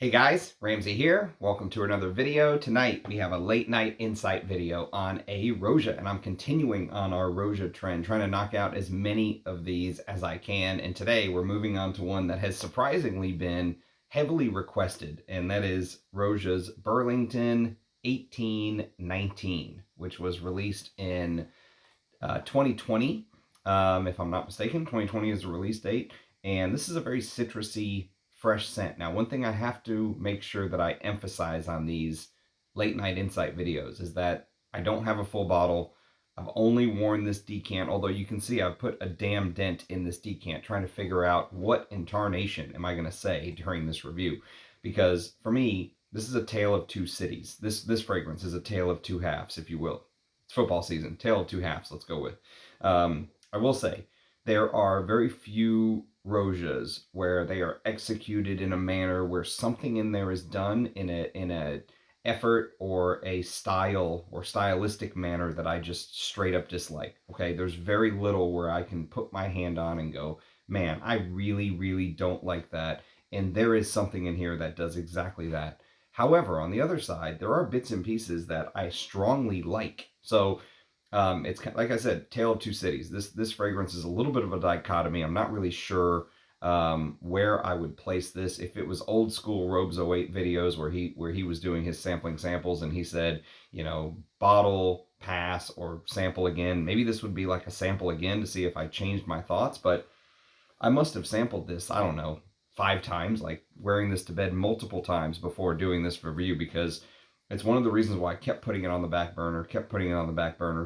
Hey guys, Ramsey here. Welcome to another video. Tonight we have a late night insight video on a Roja, and I'm continuing on our Roja trend, trying to knock out as many of these as I can. And today we're moving on to one that has surprisingly been heavily requested, and that is Roja's Burlington 1819, which was released in 2020. If I'm not mistaken, 2020 is the release date. And this is a very citrusy, fresh scent. Now, one thing I have to make sure that I emphasize on these late night insight videos is that I don't have a full bottle. I've only worn this decant, although you can see I've put a damn dent in this decant trying to figure out what intonation am I going to say during this review. Because for me, this is a tale of two cities. This fragrance is a tale of two halves, if you will. It's football season, tale of two halves, let's go with. I will say, there are very few Rojas where they are executed in a manner where something in there is done in a effort or a style or stylistic manner that I just straight up dislike. Okay, there's very little where I can put my hand on and go, man, I really don't like that. And there is something in here that does exactly that. However, on the other side, there are bits and pieces that I strongly like. So it's like I said, tale of two cities. This fragrance is a little bit of a dichotomy. I'm not really sure where I would place this. If it was old school Robes '08 videos where he was doing his sampling samples and he said, you know, bottle, pass, or sample again. Maybe this would be like a sample again to see if I changed my thoughts. But I must have sampled this, I don't know, 5 times, like wearing this to bed multiple times before doing this review, because it's one of the reasons why I kept putting it on the back burner,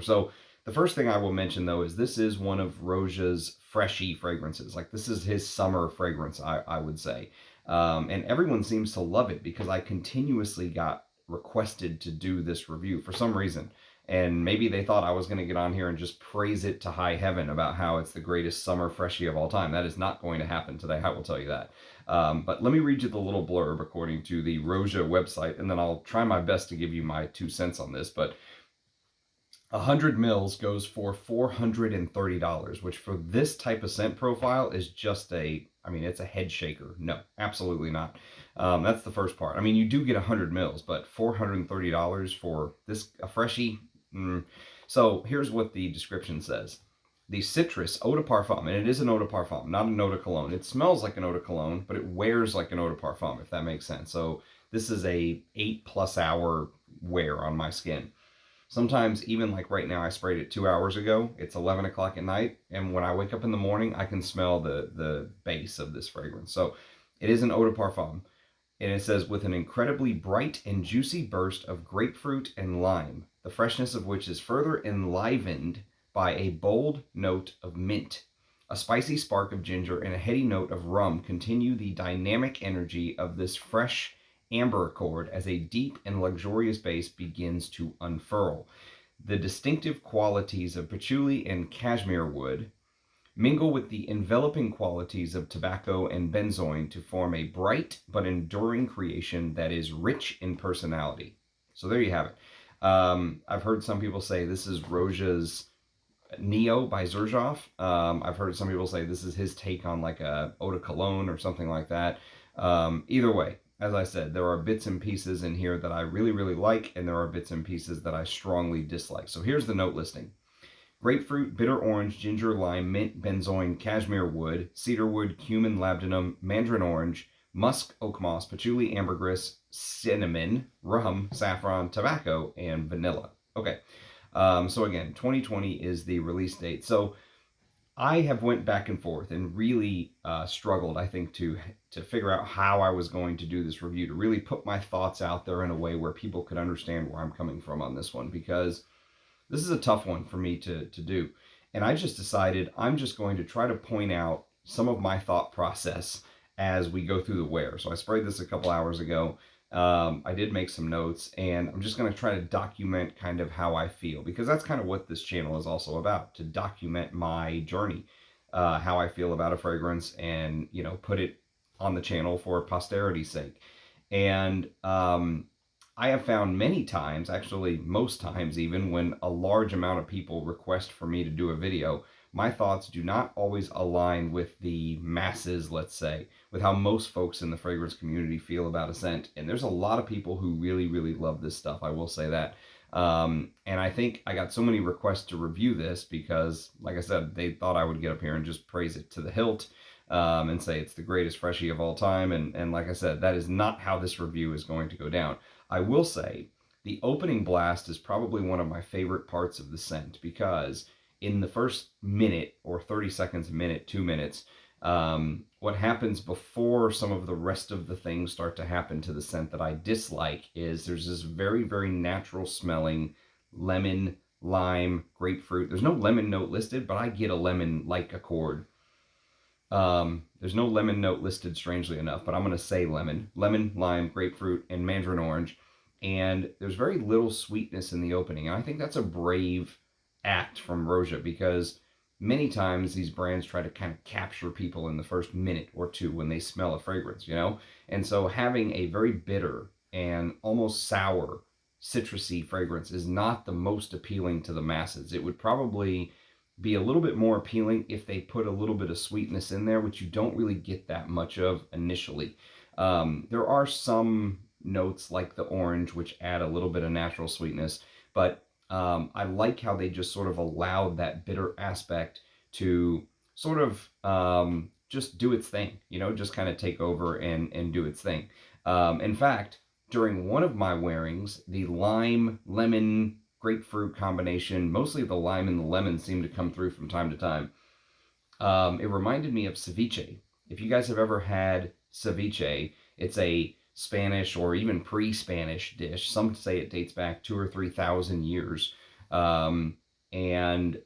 So the first thing I will mention, though, is this is one of Roja's freshy fragrances. Like, this is his summer fragrance, I would say. And everyone seems to love it because I continuously got requested to do this review for some reason. And maybe they thought I was going to get on here and just praise it to high heaven about how it's the greatest summer freshie of all time. That is not going to happen today, I will tell you that. But let me read you the little blurb according to the Roja website, and then I'll try my best to give you my 2 cents on this. But 100 mils goes for $430, which for this type of scent profile is just it's a head shaker. No, absolutely not. That's the first part. I mean, you do get 100 mils, but $430 for this, a freshie? So here's what the description says. The citrus eau de parfum, and it is an eau de parfum, not an eau de cologne. It smells like an eau de cologne, but it wears like an eau de parfum, if that makes sense. So this is a 8+ hour wear on my skin. Sometimes, even like right now, I sprayed it 2 hours ago. It's 11 o'clock at night, and when I wake up in the morning, I can smell the base of this fragrance. So it is an eau de parfum. And it says, with an incredibly bright and juicy burst of grapefruit and lime, the freshness of which is further enlivened by a bold note of mint. A spicy spark of ginger and a heady note of rum continue the dynamic energy of this fresh amber accord as a deep and luxurious base begins to unfurl. The distinctive qualities of patchouli and cashmere wood mingle with the enveloping qualities of tobacco and benzoin to form a bright but enduring creation that is rich in personality. So there you have it. I've heard some people say this is Roja's Neo by Xerjoff. I've heard some people say this is his take on like a eau de cologne or something like that. Either way, as I said, there are bits and pieces in here that I really like, and there are bits and pieces that I strongly dislike. So here's the note listing. Grapefruit, bitter orange, ginger, lime, mint, benzoin, cashmere wood, cedarwood, cumin, labdanum, mandarin orange, musk, oak moss, patchouli, ambergris, cinnamon, rum, saffron, tobacco, and vanilla. Okay, so again, 2020 is the release date. So I have went back and forth and really struggled, I think, to figure out how I was going to do this review, to really put my thoughts out there in a way where people could understand where I'm coming from on this one, because this is a tough one for me to do. And I just decided I'm just going to try to point out some of my thought process as we go through the wear. So I sprayed this a couple hours ago. I did make some notes, and I'm just going to try to document kind of how I feel, because that's kind of what this channel is also about, to document my journey, how I feel about a fragrance, and, you know, put it on the channel for posterity's sake. And I have found many times, actually most times even, when a large amount of people request for me to do a video, my thoughts do not always align with the masses, let's say, with how most folks in the fragrance community feel about a scent. And there's a lot of people who really, really love this stuff. I will say that. And I think I got so many requests to review this because, like I said, they thought I would get up here and just praise it to the hilt, and say it's the greatest freshie of all time. And like I said, that is not how this review is going to go down. I will say the opening blast is probably one of my favorite parts of the scent because in the first minute or 30 seconds, a minute, 2 minutes, what happens before some of the rest of the things start to happen to the scent that I dislike is there's this very, very natural smelling lemon, lime, grapefruit. There's no lemon note listed, but I get a lemon-like accord. There's no lemon note listed, strangely enough, but I'm going to say lemon, lime, grapefruit, and mandarin orange. And there's very little sweetness in the opening. And I think that's a brave act from Roja because many times these brands try to kind of capture people in the first minute or two when they smell a fragrance, you know? And so having a very bitter and almost sour citrusy fragrance is not the most appealing to the masses. It would probably be a little bit more appealing if they put a little bit of sweetness in there, which you don't really get that much of initially. There are some notes like the orange, which add a little bit of natural sweetness, but I like how they just sort of allowed that bitter aspect to sort of just do its thing, you know, just kind of take over and do its thing. In fact, during one of my wearings, the lime, lemon, grapefruit combination, mostly the lime and the lemon, seemed to come through from time to time. It reminded me of ceviche. If you guys have ever had ceviche, it's a Spanish or even pre-Spanish dish. Some say it dates back 2,000 or 3,000 years. And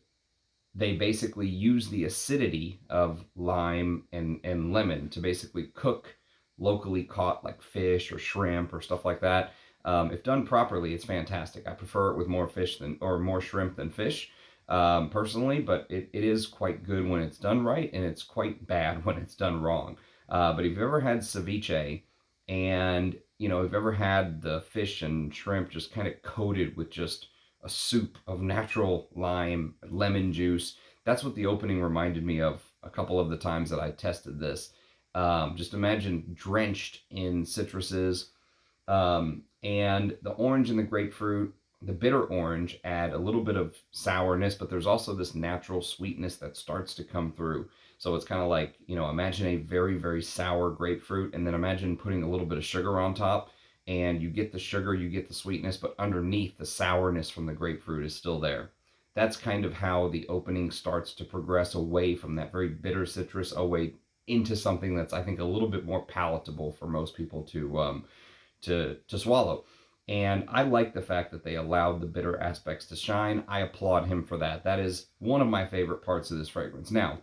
they basically use the acidity of lime and lemon to basically cook locally caught like fish or shrimp or stuff like that. If done properly, it's fantastic. I prefer it with more fish than or more shrimp than fish, personally, but it is quite good when it's done right, and it's quite bad when it's done wrong. But if you've ever had ceviche, and you know, if you've ever had the fish and shrimp just kind of coated with just a soup of natural lime, lemon juice, that's what the opening reminded me of a couple of the times that I tested this. Just imagine drenched in citruses, and the orange and the grapefruit, the bitter orange, add a little bit of sourness, but there's also this natural sweetness that starts to come through. So it's kind of like, you know, imagine a very, very sour grapefruit, and then imagine putting a little bit of sugar on top, and you get the sugar, you get the sweetness, but underneath the sourness from the grapefruit is still there. That's kind of how the opening starts to progress away from that very bitter citrus, away into something that's, I think, a little bit more palatable for most people to swallow. And I like the fact that they allowed the bitter aspects to shine. I applaud him for that. That is one of my favorite parts of this fragrance. Now,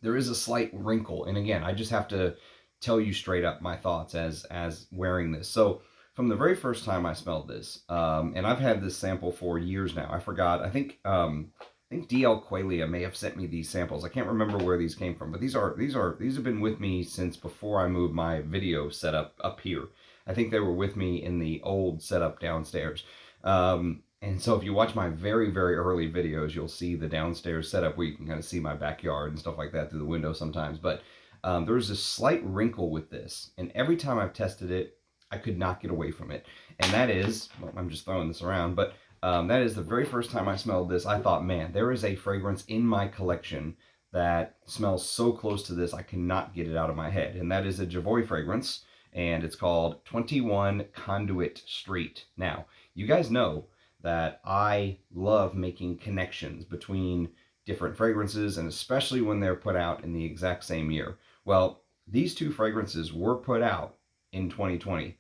there is a slight wrinkle, and again, I just have to tell you straight up my thoughts as wearing this. So from the very first time I smelled this, and I've had this sample for years now. I forgot. I think DL Qualia may have sent me these samples. I can't remember where these came from, but these have been with me since before I moved my video setup up here. I think they were with me in the old setup downstairs. And so if you watch my very, very early videos, you'll see the downstairs setup where you can kind of see my backyard and stuff like that through the window sometimes. But there's a slight wrinkle with this, and every time I've tested it, I could not get away from it. And that is, well, I'm just throwing this around, but that is the very first time I smelled this, I thought, man, there is a fragrance in my collection that smells so close to this, I cannot get it out of my head. And that is a Jovoy fragrance, and it's called 21 Conduit St. Now, you guys know that I love making connections between different fragrances, and especially when they're put out in the exact same year. Well, these two fragrances were put out in 2020.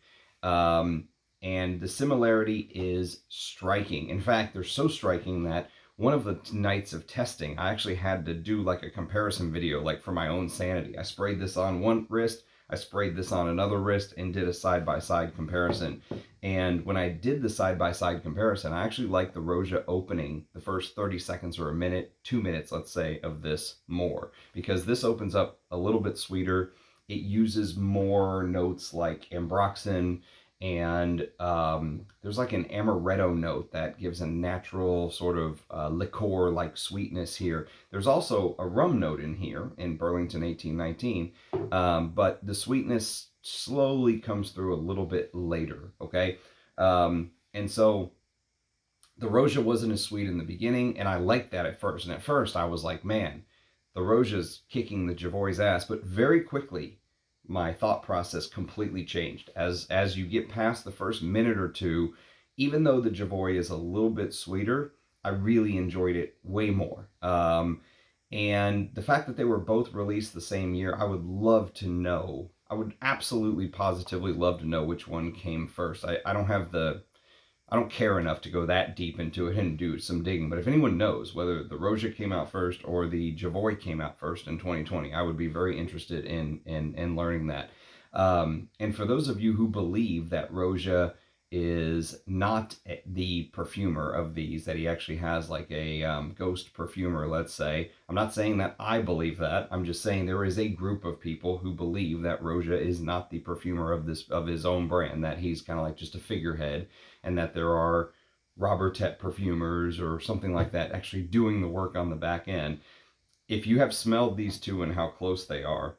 And the similarity is striking. In fact, they're so striking that one of the nights of testing, I actually had to do like a comparison video, like for my own sanity. I sprayed this on one wrist, I sprayed this on another wrist, and did a side-by-side comparison. And when I did the side-by-side comparison, I actually liked the Roja opening, the first 30 seconds or a minute, 2 minutes, let's say, of this more. Because this opens up a little bit sweeter. It uses more notes like ambroxan And there's like an amaretto note that gives a natural sort of liqueur-like sweetness here. There's also a rum note in here in Burlington 1819, but the sweetness slowly comes through a little bit later, okay? And so the Roja wasn't as sweet in the beginning, and I liked that at first. And at first, I was like, man, the Roja's kicking the Jovoy's ass. But very quickly, my thought process completely changed. As you get past the first minute or two, even though the Jovoy is a little bit sweeter, I really enjoyed it way more. And the fact that they were both released the same year, I would love to know. I would absolutely positively love to know which one came first. I don't care enough to go that deep into it and do some digging. But if anyone knows whether the Roja came out first or the Jovoy came out first in 2020, I would be very interested in learning that. And for those of you who believe that Roja is not the perfumer of these, that he actually has like a ghost perfumer, let's say. I'm not saying that I believe that. I'm just saying there is a group of people who believe that Roja is not the perfumer of his own brand, that he's kind of like just a figurehead, and that there are Robertet perfumers or something like that actually doing the work on the back end. If you have smelled these two and how close they are,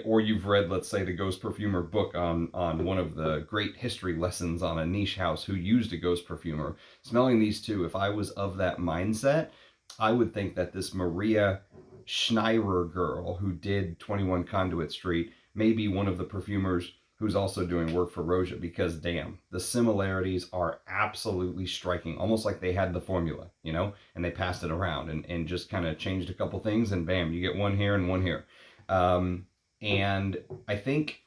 or you've read, let's say, the Ghost Perfumer book on one of the great history lessons on a niche house who used a ghost perfumer, smelling these two, if I was of that mindset, I would think that this Maria Schneirer girl who did 21 Conduit Street may be one of the perfumers who's also doing work for Roja, because damn, the similarities are absolutely striking, almost like they had the formula, and they passed it around and just kind of changed a couple things, and bam, you get one here and one here. And I think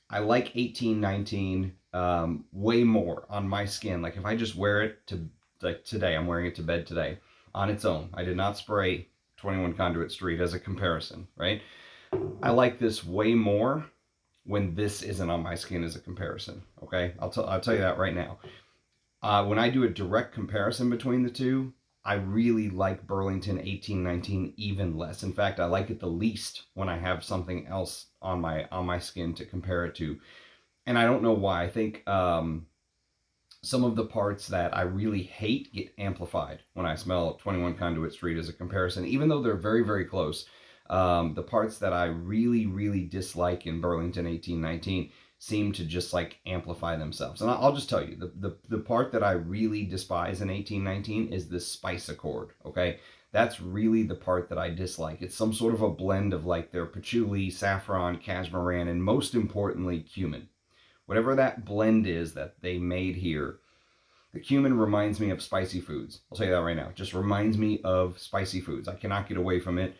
I like 1819 way more on my skin. Like if I just wear it to, like today, I'm wearing it to bed today on its own. I did not spray 21 Conduit Street as a comparison, right? I like this way more when this isn't on my skin as a comparison, okay? I'll tell you that right now. When I do a direct comparison between the two, I really like Burlington 1819 even less. In fact, I like it the least when I have something else on my skin to compare it to. And I don't know why. I think some of the parts that I really hate get amplified when I smell 21 Conduit Street as a comparison, even though they're very, very close. The parts that I really, really dislike in Burlington 1819 seem to just like amplify themselves. And I'll just tell you, the part that I really despise in 1819 is this spice accord, okay? That's really the part that I dislike. It's some sort of a blend of like their patchouli, saffron, cashmeran, and most importantly, cumin. Whatever that blend is that they made here, the cumin reminds me of spicy foods. I'll tell you that right now. It just reminds me of spicy foods. I cannot get away from it.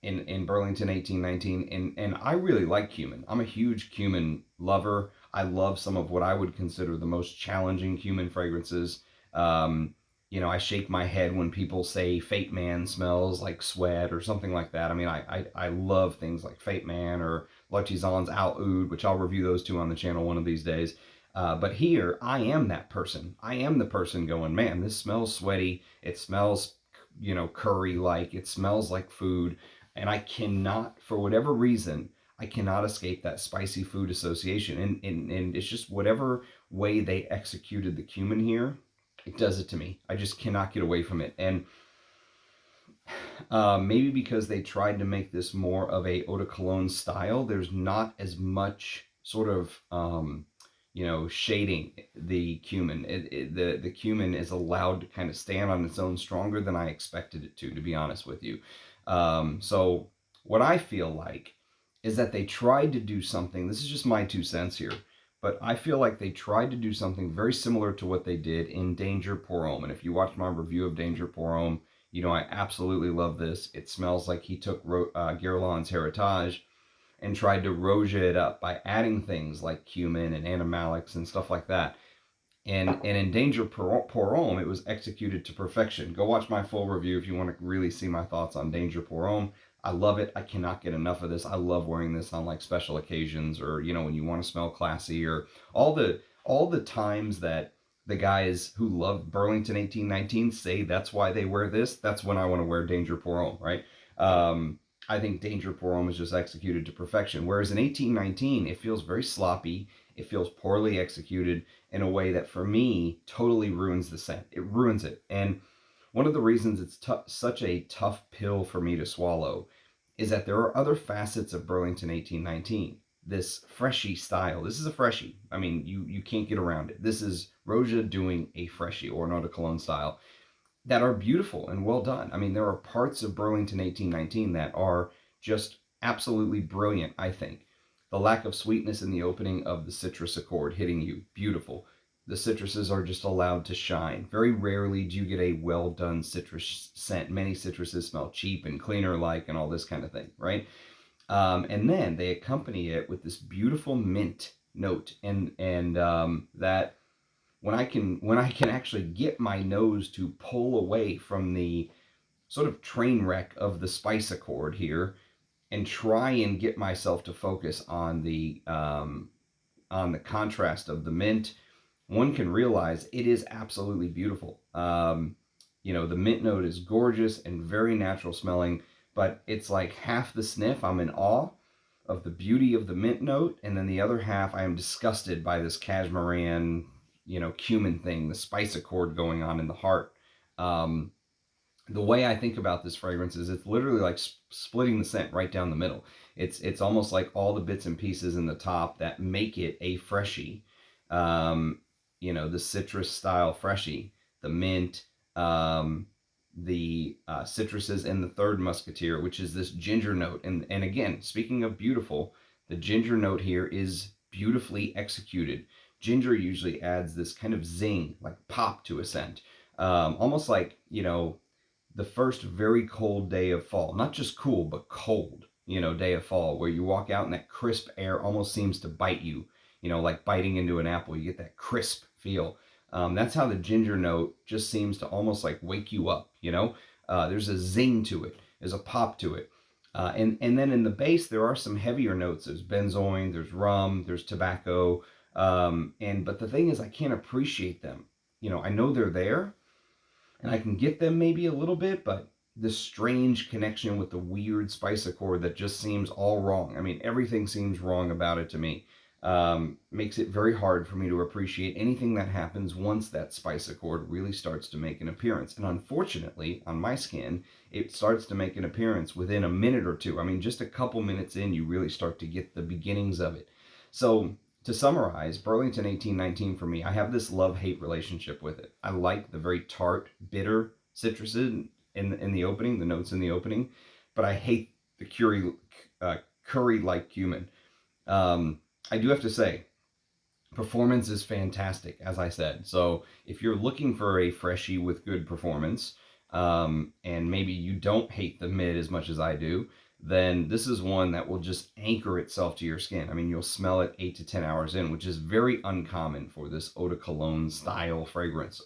In Burlington 1819, and I really like cumin. I'm a huge cumin lover. I love some of what I would consider the most challenging cumin fragrances. I shake my head when people say Fate Man smells like sweat or something like that. I mean, I love things like Fate Man or L'Artisan's Al Oud, which I'll review those two on the channel one of these days. But here, I am that person. I am the person going, man, this smells sweaty. It smells, curry-like. It smells like food. And I cannot, for whatever reason, I cannot escape that spicy food association. And it's just whatever way they executed the cumin here, it does it to me. I just cannot get away from it. And maybe because they tried to make this more of a eau de cologne style, there's not as much sort of shading the cumin. The cumin is allowed to kind of stand on its own stronger than I expected it to be honest with you. So what I feel like is that they tried to do something. This is just my 2 cents here, but I feel like they tried to do something very similar to what they did in Danger Pour Homme. And if you watch my review of Danger Pour Homme, I absolutely love this. It smells like he took Guerlain's Heritage and tried to Roja it up by adding things like cumin and animalics and stuff like that. And in Danger Pour Homme, it was executed to perfection. Go watch my full review if you want to really see my thoughts on Danger Pour Homme. I love it. I cannot get enough of this. I love wearing this on like special occasions, or when you want to smell classy, or all the times that the guys who love Burlington 1819 say that's why they wear this. That's when I want to wear Danger Pour Homme, right? I think Danger Pour Homme is just executed to perfection. Whereas in 1819, it feels very sloppy. It feels poorly executed in a way that, for me, totally ruins the scent. It ruins it. And one of the reasons it's such a tough pill for me to swallow is that there are other facets of Burlington 1819. This freshy style. This is a freshie. I mean, you can't get around it. This is Roja doing a freshie or an eau de cologne style that are beautiful and well done. I mean, there are parts of Burlington 1819 that are just absolutely brilliant, I think. The lack of sweetness in the opening of the citrus accord hitting you, beautiful. The citruses are just allowed to shine. Very rarely do you get a well done citrus scent. Many citruses smell cheap and cleaner like and all this kind of thing, right? And then they accompany it with this beautiful mint note, and that when I can actually get my nose to pull away from the sort of train wreck of the spice accord here and try and get myself to focus on the contrast of the mint, one can realize it is absolutely beautiful. The mint note is gorgeous and very natural smelling, but it's like half the sniff I'm in awe of the beauty of the mint note, and then the other half I am disgusted by this cashmeran, cumin thing, the spice accord going on in the heart. Um, the way I think about this fragrance is it's literally like splitting the scent right down the middle. It's almost like all the bits and pieces in the top that make it a freshie. Um, the citrus style freshie, the mint, the citruses, and the third musketeer, which is this ginger note. And again, speaking of beautiful, the ginger note here is beautifully executed. Ginger usually adds this kind of zing, like pop to a scent, almost like the first very cold day of fall, not just cool, but cold, day of fall, where you walk out and that crisp air almost seems to bite you, like biting into an apple. You get that crisp feel. That's how the ginger note just seems to almost like wake you up. There's a zing to it, there's a pop to it. And then in the base, there are some heavier notes. There's benzoin, there's rum, there's tobacco. But the thing is, I can't appreciate them. I know they're there, and I can get them maybe a little bit, but this strange connection with the weird spice accord that just seems all wrong. I mean, everything seems wrong about it to me. Makes it very hard for me to appreciate anything that happens once that spice accord really starts to make an appearance. And unfortunately, on my skin, it starts to make an appearance within a minute or two. I mean, just a couple minutes in, you really start to get the beginnings of it. So to summarize, Burlington 1819 for me, I have this love-hate relationship with it. I like the very tart, bitter citruses in the opening, the notes in the opening, but I hate the curry-like cumin. I do have to say, performance is fantastic, as I said. So if you're looking for a freshie with good performance, and maybe you don't hate the mid as much as I do, then this is one that will just anchor itself to your skin. I mean, you'll smell it 8 to 10 hours in, which is very uncommon for this eau de cologne style fragrance.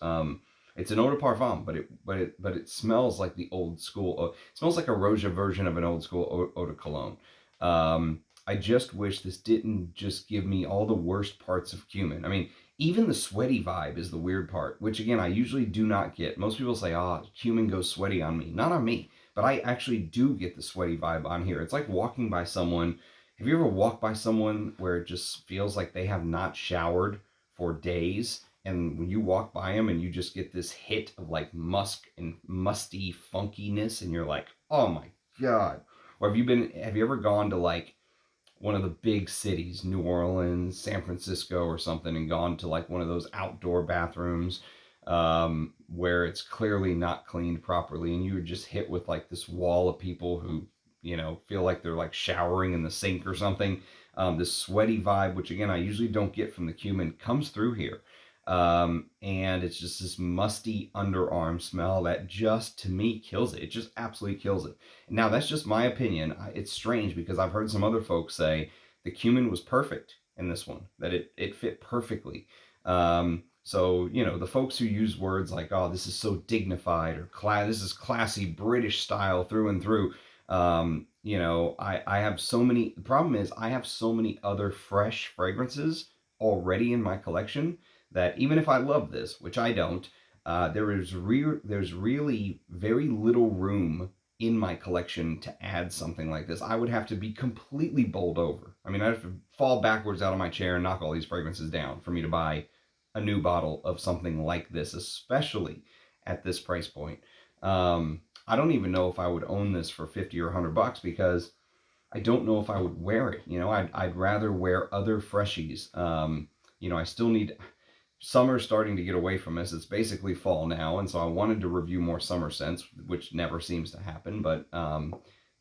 It's an eau de parfum, but it smells like the old school. It smells like a Roja version of an old school eau de cologne. I just wish this didn't just give me all the worst parts of cumin. I mean, even the sweaty vibe is the weird part, which again, I usually do not get. Most people say, cumin goes sweaty on me. Not on me, but I actually do get the sweaty vibe on here. It's like walking by someone. Have you ever walked by someone where it just feels like they have not showered for days? And when you walk by them and you just get this hit of like musk and musty funkiness, and you're like, oh my God. Or have you ever gone to like one of the big cities, New Orleans, San Francisco, or something, and gone to like one of those outdoor bathrooms where it's clearly not cleaned properly, and you're just hit with like this wall of people who, feel like they're like showering in the sink or something. This sweaty vibe, which again, I usually don't get from the cumin, comes through here. And it's just this musty underarm smell that just, to me, kills it. It just absolutely kills it. Now, that's just my opinion. It's strange because I've heard some other folks say the cumin was perfect in this one, that it fit perfectly. So, the folks who use words like, oh, this is so dignified, or this is classy British style through and through. I have so many, the problem is I have so many other fresh fragrances already in my collection that even if I love this, which I don't, there's really very little room in my collection to add something like this, I would have to be completely bowled over. I mean, I'd have to fall backwards out of my chair and knock all these fragrances down for me to buy a new bottle of something like this, especially at this price point. I don't even know if I would own this for 50 or 100 bucks because I don't know if I would wear it. You know, I'd rather wear other freshies. You know, I still need summer's starting to get away from us. It's basically fall now, and so I wanted to review more summer scents, which never seems to happen. But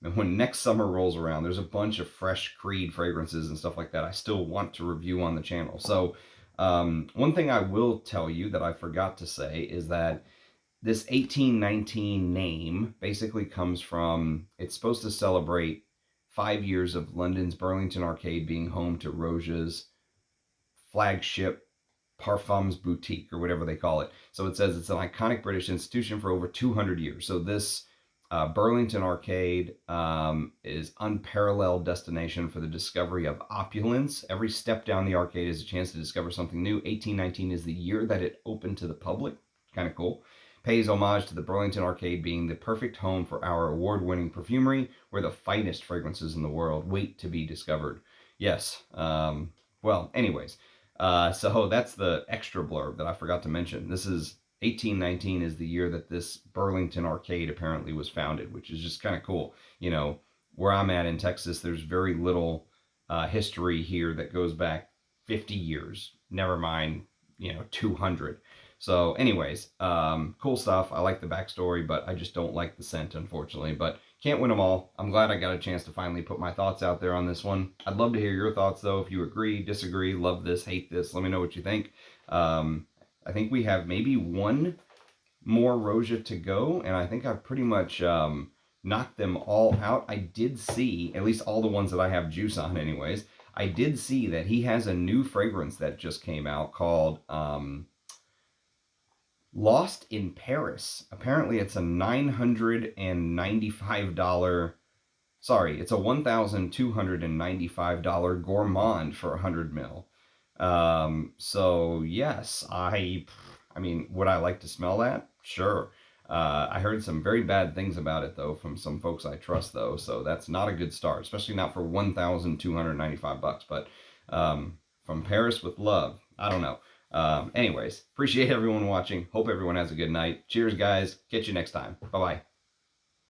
when next summer rolls around, there's a bunch of fresh Creed fragrances and stuff like that I still want to review on the channel. So one thing I will tell you that I forgot to say is that this 1819 name basically comes from, it's supposed to celebrate 5 years of London's Burlington Arcade being home to Roja's flagship Parfums boutique, or whatever they call it. So it says it's an iconic British institution for over 200 years. So this Burlington Arcade is unparalleled destination for the discovery of opulence. Every step down the arcade is a chance to discover something new. 1819 is the year that it opened to the public. Kind of cool. Pays homage to the Burlington Arcade being the perfect home for our award-winning perfumery, where the finest fragrances in the world wait to be discovered. Yes. Well, anyways, so that's the extra blurb that I forgot to mention. This is 1819 is the year that this Burlington Arcade apparently was founded, which is just kind of cool. You know, where I'm at in Texas, there's very little history here that goes back 50 years. Never mind, 200. So, anyways, cool stuff. I like the backstory, but I just don't like the scent, unfortunately. But can't win them all. I'm glad I got a chance to finally put my thoughts out there on this one. I'd love to hear your thoughts, though. If you agree, disagree, love this, hate this, let me know what you think. I think we have maybe one more Roja to go, and I think I've pretty much knocked them all out. I did see, at least all the ones that I have juice on anyways, I did see that he has a new fragrance that just came out called Lost in Paris. Apparently it's a $995, sorry, it's a $1,295 gourmand for 100 mil. So yes, I mean, would I like to smell that? Sure. I heard some very bad things about it though from some folks I trust though, so that's not a good start, especially not for 1,295 bucks. But from Paris with love, I don't know. Anyways, appreciate everyone watching. Hope everyone has a good night. Cheers, guys. Catch you next time. Bye bye.